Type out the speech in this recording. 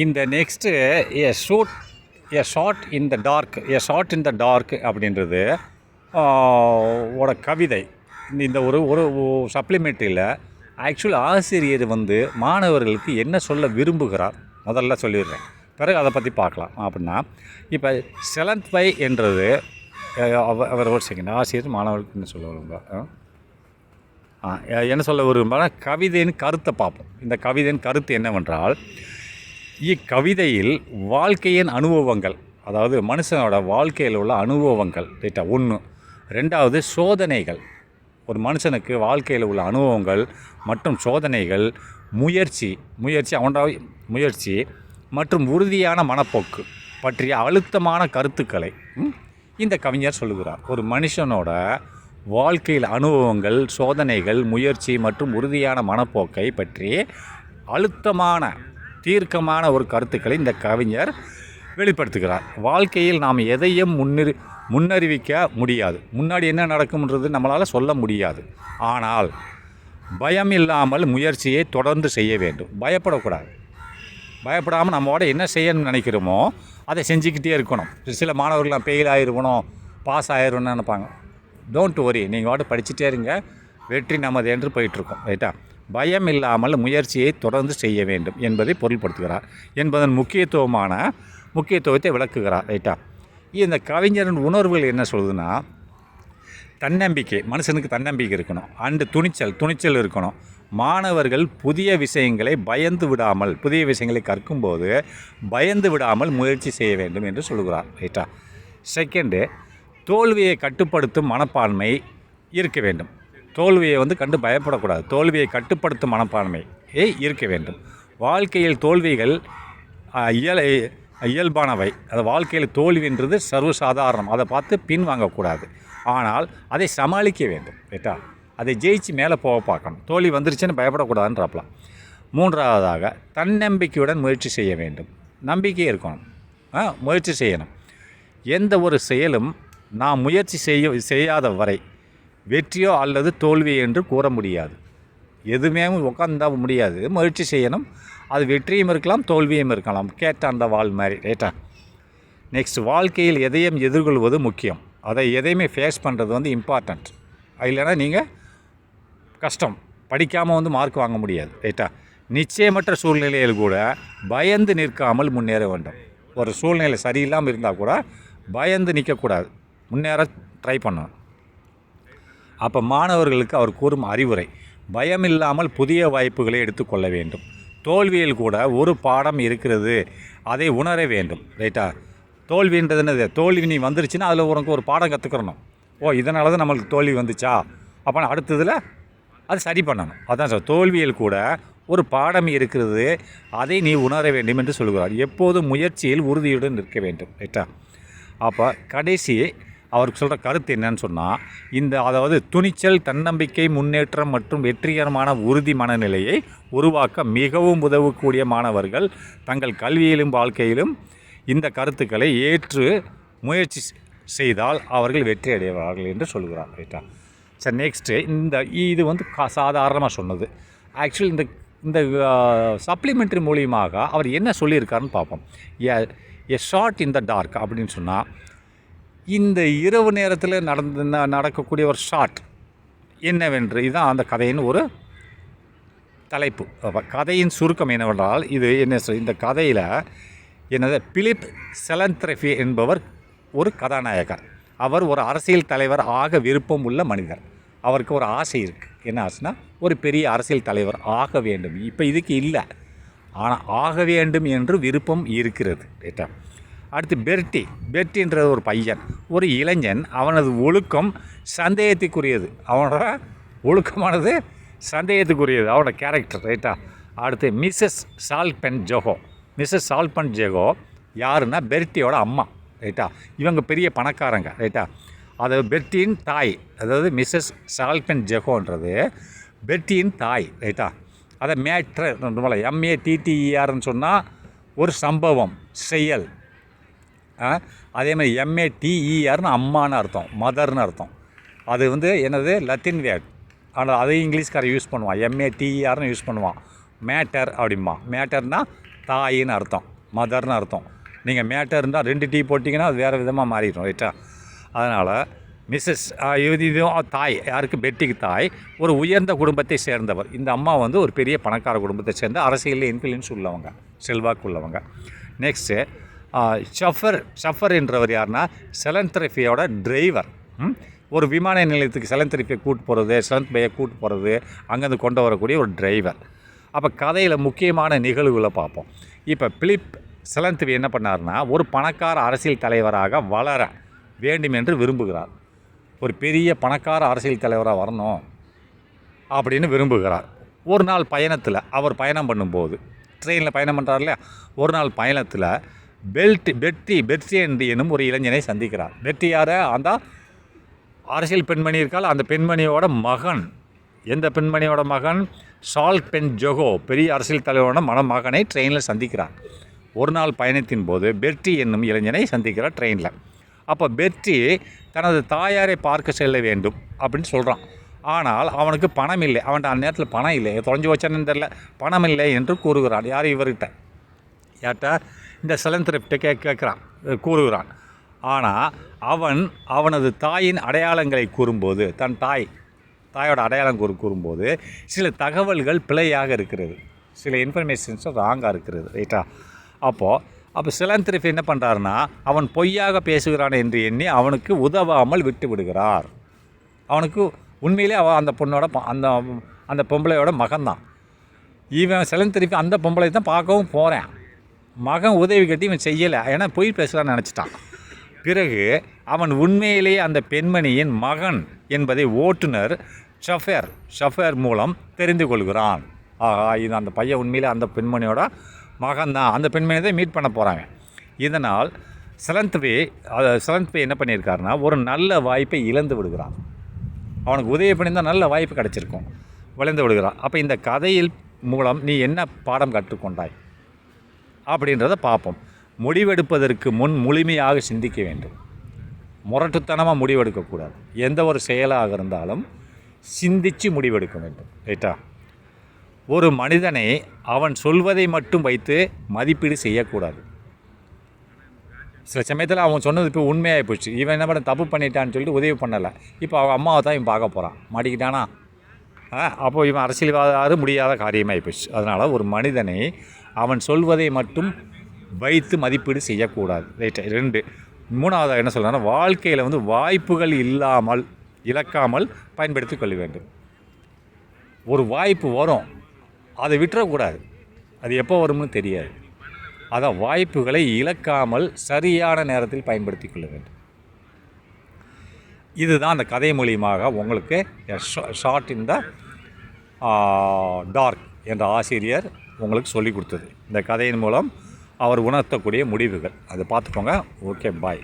இந்த next shot in the dark அப்படின்றது ஓட கவிதை. இந்த ஒரு ஒரு சப்ளிமெண்ட்ரியில் ஆக்சுவல் ஆசிரியர் வந்து மாணவர்களுக்கு என்ன சொல்ல விரும்புகிறார் முதல்ல சொல்லிடுறேன், பிறகு அதை பற்றி பார்க்கலாம். அப்படின்னா இப்போ செவன்த் பை என்றது அவர் ஒரு செகண்ட் ஆசிரியர் மாணவர்களுக்கு என்ன சொல்ல விரும்புகிறார், என்ன சொல்ல விரும்புகிறார், கவிதையின் கருத்தை பார்ப்போம். இந்த கவிதையின் கருத்து என்னவென்றால், இக்கவிதையில் வாழ்க்கையின் அனுபவங்கள், அதாவது மனுஷனோட வாழ்க்கையில் உள்ள அனுபவங்கள் ரைட்டா ஒன்று. ரெண்டாவது சோதனைகள், ஒரு மனுஷனுக்கு வாழ்க்கையில் உள்ள அனுபவங்கள் மற்றும் சோதனைகள், முயற்சி மற்றும் உறுதியான மனப்போக்கு பற்றிய அழுத்தமான கருத்துக்களை இந்த கவிஞர் சொல்லுகிறார். ஒரு மனுஷனோட வாழ்க்கையில் அனுபவங்கள், சோதனைகள், முயற்சி மற்றும் உறுதியான மனப்போக்கை பற்றி அழுத்தமான தீர்க்கமான ஒரு கருத்துக்களை இந்த கவிஞர் வெளிப்படுத்துகிறார். வாழ்க்கையில் நாம் எதையும் முன்னறிவிக்க முடியாது, முன்னாடி என்ன நடக்கும்ன்றது நம்மளால் சொல்ல முடியாது. ஆனால் பயம் இல்லாமல் முயற்சியை தொடர்ந்து செய்ய வேண்டும். பயப்படக்கூடாது. பயப்படாமல் நம்மளோட என்ன செய்யணும்னு நினைக்கிறோமோ அதை செஞ்சுக்கிட்டே இருக்கணும். சில மாணவர்கள் ஃபெயில் ஆகிருக்கணும், பாஸ் ஆகிருக்கணும்னு நினைப்பாங்க. டோன்ட் வரி, நீங்கள் வாட்டு படிச்சுட்டே இருங்க, வெற்றி நமது என்று போயிட்டுருக்கோம் ரைட்டா. பயம் இல்லாமல் முயற்சியை தொடர்ந்து செய்ய வேண்டும் என்பதை பொருள்படுத்துகிறார், என்பதன் முக்கியத்துவத்தை விளக்குகிறார் ரைட்டா. இந்த கவிஞரின் உணர்வுகள் என்ன சொல்லுதுன்னா, தன்னம்பிக்கை, மனுஷனுக்கு தன்னம்பிக்கை இருக்கணும், அண்டு துணிச்சல் இருக்கணும். மாணவர்கள் புதிய விஷயங்களை கற்கும்போது பயந்து விடாமல் முயற்சி செய்ய வேண்டும் என்று சொல்கிறார் ரைட்டா. செகண்டு, தோல்வியை கட்டுப்படுத்தும் மனப்பான்மை இருக்க வேண்டும். தோல்வியை கண்டு பயப்படக்கூடாது, தோல்வியை கட்டுப்படுத்தும் மனப்பான்மை இருக்க வேண்டும். வாழ்க்கையில் தோல்விகள் இயல்பானவை. அது வாழ்க்கையில் தோல்வின்றது சர்வசாதாரணம், அதை பார்த்து பின்வாங்கக்கூடாது. ஆனால் அதை சமாளிக்க வேண்டும் ரைட்டா. அதை ஜெயிச்சு மேலே போக பார்க்கணும். தோல்வி வந்துருச்சுன்னு பயப்படக்கூடாதுன்றாப்பலாம். மூன்றாவதாக, தன்னம்பிக்கையுடன் முயற்சி செய்ய வேண்டும். நம்பிக்கை இருக்கணும், முயற்சி செய்யணும். எந்த ஒரு செயலும் நாம் முயற்சி செய்யாத வரை வெற்றியோ அல்லது தோல்வியோ என்று கூற முடியாது. எதுவுமே உட்காந்தா முடியாது, முயற்சி செய்யணும். அது வெற்றியும் இருக்கலாம், தோல்வியும் இருக்கலாம், கேட்டாண்ட வாள் மாதிரி ரைட்டா. நெக்ஸ்ட், வாழ்க்கையில் எதையும் எதிர்கொள்வது முக்கியம். அதை எதையுமே ஃபேஸ் பண்ணுறது இம்பார்ட்டண்ட். இல்லைன்னா நீங்கள் கஷ்டம், படிக்காமல் மார்க் வாங்க முடியாது ரைட்டா. நிச்சயமற்ற சூழ்நிலையில் கூட பயந்து நிற்காமல் முன்னேற வேண்டும். ஒரு சூழ்நிலை சரியில்லாமல் இருந்தால் கூட பயந்து நிற்கக்கூடாது, முன்னேற ட்ரை பண்ணணும். அப்போ மாணவர்களுக்கு அவர் கூறும் அறிவுரை, பயமில்லாமல் புதிய வாய்ப்புகளை எடுத்துக்கொள்ள வேண்டும். தோல்வியில் கூட ஒரு பாடம் இருக்கிறது, அதை உணர வேண்டும் ரைட்டா. தோல்வின்றது என்னது, தோல்வி நீ வந்துருச்சுன்னா அதில் உனக்கு ஒரு பாடம் கற்றுக்கிறணும். இதனால தான் நம்மளுக்கு தோல்வி வந்துச்சா, அப்போ அடுத்ததில் அது சரி பண்ணணும். அதான் சார், தோல்வியில் கூட ஒரு பாடம் இருக்கிறது, அதை நீ உணர வேண்டும் என்று சொல்கிறார். எப்போதும் முயற்சியில் உறுதியுடன் நிற்க வேண்டும் ரைட்டா. அப்போ கடைசி அவருக்கு சொல்கிற கருத்து என்னன்னு சொன்னால், அதாவது துணிச்சல், தன்னம்பிக்கை, முன்னேற்றம் மற்றும் வெற்றிகரமான உறுதி மனநிலையை உருவாக்க மிகவும் உதவக்கூடிய மாணவர்கள் தங்கள் கல்வியிலும் வாழ்க்கையிலும் இந்த கருத்துக்களை ஏற்று முயற்சி செய்தால் அவர்கள் வெற்றி அடைவார்கள் என்று சொல்கிறார் ரைட்டா. சரி, நெக்ஸ்ட்டு இது சாதாரணமாக சொன்னது. ஆக்சுவலி இந்த சப்ளிமெண்ட்ரி மூலியமாக அவர் என்ன சொல்லியிருக்காருன்னு பார்ப்போம். எ ஷார்ட் இன் த டார்க் அப்படின்னு சொன்னால், இந்த இரவு நேரத்தில் நடக்கக்கூடிய ஒரு ஷார்ட் என்னவென்று, இதுதான் அந்த கதையின் ஒரு தலைப்பு. கதையின் சுருக்கம் என்னவென்றால், இது என்ன இந்த கதையில் பிலிப் செலன்த்ரஃபி என்பவர் ஒரு கதாநாயகர். அவர் ஒரு அரசியல் தலைவர் ஆக விருப்பம் உள்ள மனிதர். அவருக்கு ஒரு ஆசை இருக்குது. என்ன ஆசைனா, ஒரு பெரிய அரசியல் தலைவர் ஆக வேண்டும். இப்போ இதுக்கு இல்லை, ஆனால் ஆக வேண்டும் என்று விருப்பம் இருக்கிறது ரைட்டா. அடுத்து பெர்ட்டின்றது ஒரு பையன், ஒரு இளைஞன். அவனது ஒழுக்கம் சந்தேகத்துக்குரியது, அவனோட ஒழுக்கமானது சந்தேகத்துக்குரியது, அவனோட கேரக்டர் ரைட்டா. அடுத்து மிஸ்ஸஸ் சால்பன் ஜோகோ யாருன்னா பெர்ட்டியோட அம்மா ரைட்டா. இவங்க பெரிய பணக்காரங்க ரைட்டா. அது பெர்ட்டியின் தாய், அதாவது மிஸ்ஸஸ் சால்பன் ஜோகோன்றது பெர்ட்டியின் தாய் ரைட்டா. அதை மேட்ரு MATTERன்னு சொன்னால் ஒரு சம்பவம், செயல். அதே மாதிரி MATERன்னு அம்மான்னு அர்த்தம், மதர்னு அர்த்தம். அது என்னது லத்தின் வேர்ட், ஆனால் அதையும் இங்கிலீஷ்காரன் யூஸ் பண்ணுவான், MATERன்னு யூஸ் பண்ணுவான். மேட்டர் அப்படிம்பா. மேட்டர்னால் தாயின்னு அர்த்தம், மதர்னு அர்த்தம். நீங்கள் மேட்டர் இருந்தால் 2 டீ போட்டிங்கன்னா அது வேறு விதமாக மாறிடும், ரைட்டா? அதனால் மிஸ்ஸஸ் இதுவும் தாய், யாருக்கு? பெட்டிக்கு தாய். ஒரு உயர்ந்த குடும்பத்தை சேர்ந்தவர். இந்த அம்மா வந்து ஒரு பெரிய பணக்கார குடும்பத்தை சேர்ந்த அரசியலில் இன்ஃப்ளூயன்ஸ் உள்ளவங்க, செல்வாக்கு உள்ளவங்க. நெக்ஸ்ட்டு ஷஃபர் என்றவர் யாருன்னா செலன்த்ரஃபியோட டிரைவர். ஒரு விமான நிலையத்துக்கு செலன்த்ரஃபியை கூட்டு போகிறது, செலந்த் பையை கூட்டு போகிறது, அங்கேருந்து கொண்டு வரக்கூடிய ஒரு டிரைவர். அப்போ கதையில் முக்கியமான நிகழ்வுகளை பார்ப்போம். இப்போ பிலிப் செலந்த்வி என்ன பண்ணார்னா, ஒரு பணக்கார அரசியல் தலைவராக வளர வேண்டும் என்று விரும்புகிறார். ஒரு பெரிய பணக்கார அரசியல் தலைவராக வரணும் அப்படின்னு விரும்புகிறார். ஒரு நாள் பயணத்தில் அவர் பயணம் பண்ணும்போது, ட்ரெயினில் பயணம் பண்ணுறார் இல்லையா, ஒரு நாள் பயணத்தில் பெர்ட்டி எனும் ஒரு இளைஞனை சந்திக்கிறார். பெர்ட்டி யார்? அந்த அரசியல் பெண்மணி இருக்கால், அந்த பெண்மணியோட மகன். எந்த பெண்மணியோட மகன்? சால் பென் ஜொகோ, பெரிய அரசியல் தலைவரோட மகனை ட்ரெயினில் சந்திக்கிறார். ஒரு நாள் பயணத்தின் போது பெர்ட்டி என்னும் இளைஞனை சந்திக்கிறார் ட்ரெயினில். அப்போ பெர்ட்டி தனது தாயாரை பார்க்க செல்ல வேண்டும் அப்படின்னு சொல்கிறான். ஆனால் அவனுக்கு பணம் இல்லை. அவன்கிட்ட அந்த நேரத்தில் பணம் இல்லை, தொலைஞ்சி வச்சான்னு தெரில, பணம் இல்லை என்று கூறுகிறான். யார்? இவர்கிட்ட. யார்கிட்ட? இந்த செலந்த்ரிப்டை கேட்குறான், கூறுகிறான். ஆனால் அவனது தாயின் அடையாளங்களை கூறும்போது, தன் தாயோட அடையாளம் கூறும்போது சில தகவல்கள் பிழையாக இருக்கிறது, சில இன்ஃபர்மேஷன்ஸ் ராங்காக இருக்கிறது, ரைட்டா? அப்போ செலந்த்ரிஃப் என்ன பண்ணுறாருன்னா, அவன் பொய்யாக பேசுகிறான் என்று எண்ணி அவனுக்கு உதவாமல் விட்டு விடுகிறார். அவனுக்கு உண்மையிலே அந்த பொண்ணோட அந்த பொம்பளையோட மகன்தான். இவன் செலந்த்ரிஃப் அந்த பொம்பளை தான் பார்க்கவும் போகிறேன். மகன் உதவி கட்டி இவன் செய்யலை, ஏன்னா பொய் பேசலான்னு நினச்சிட்டான். பிறகு அவன் உண்மையிலேயே அந்த பெண்மணியின் மகன் என்பதை ஓட்டுநர் ஷஃபர் மூலம் தெரிந்து கொள்கிறான். ஆகா, இது அந்த பையன் உண்மையிலே அந்த பெண்மணியோட மகன்தான். அந்த பெண்மணியை தான் மீட் பண்ண போகிறாங்க. இதனால் செலந்த்வி என்ன பண்ணியிருக்காருன்னா, ஒரு நல்ல வாய்ப்பை இழந்து விடுகிறான். அவனுக்கு உதவி பண்ணியிருந்தால் நல்ல வாய்ப்பு கிடச்சிருக்கும், விளைந்து விடுகிறான். அப்போ இந்த கதையில் மூலம் நீ என்ன பாடம் கற்றுக்கொண்டாய் அப்படின்றத பார்ப்போம். முடிவெடுப்பதற்கு முன் முழுமையாக சிந்திக்க வேண்டும். முரட்டுத்தனமாக முடிவெடுக்கக்கூடாது. எந்த ஒரு செயலாக இருந்தாலும் சிந்தித்து முடிவெடுக்க வேண்டும், ரைட்டா? ஒரு மனிதனை அவன் சொல்வதை மட்டும் வைத்து மதிப்பீடு செய்யக்கூடாது. சில சமயத்தில் அவன் சொன்னது இப்போ உண்மையாகி போச்சு, இவன் என்ன பண்ண தப்பு பண்ணிட்டான்னு சொல்லிட்டு உதவி பண்ணலை. இப்போ அவன் அம்மாவை தான் இவன் பார்க்க போகிறான், மாட்டிக்கிட்டானா? அப்போது இவன் அரசியல்வாத முடியாத காரியமாகி போச்சு. அதனால் ஒரு மனிதனை அவன் சொல்வதை மட்டும் வைத்து மதிப்பீடு செய்யக்கூடாது, ரைட்டா? 2. மூணாவதாக என்ன சொல்கிறேன்னா, வாழ்க்கையில் வந்து வாய்ப்புகள் இழக்காமல் பயன்படுத்தி கொள்ள வேண்டும். ஒரு வாய்ப்பு வரும், அதை விட்டுறக்கூடாது. அது எப்போ வரும்னு தெரியாது. அதான் வாய்ப்புகளை இழக்காமல் சரியான நேரத்தில் பயன்படுத்தி கொள்ள வேண்டும். இதுதான் அந்த கதை மூலியமாக உங்களுக்கு ஷார்ட் இன் த டார்க் என்ற ஆசிரியர் உங்களுக்கு சொல்லிக் கொடுத்தது. இந்த கதையின் மூலம் அவர் உணர்த்தக்கூடிய முடிவுகள் அதை பார்த்துக்கோங்க. ஓகே, பாய்.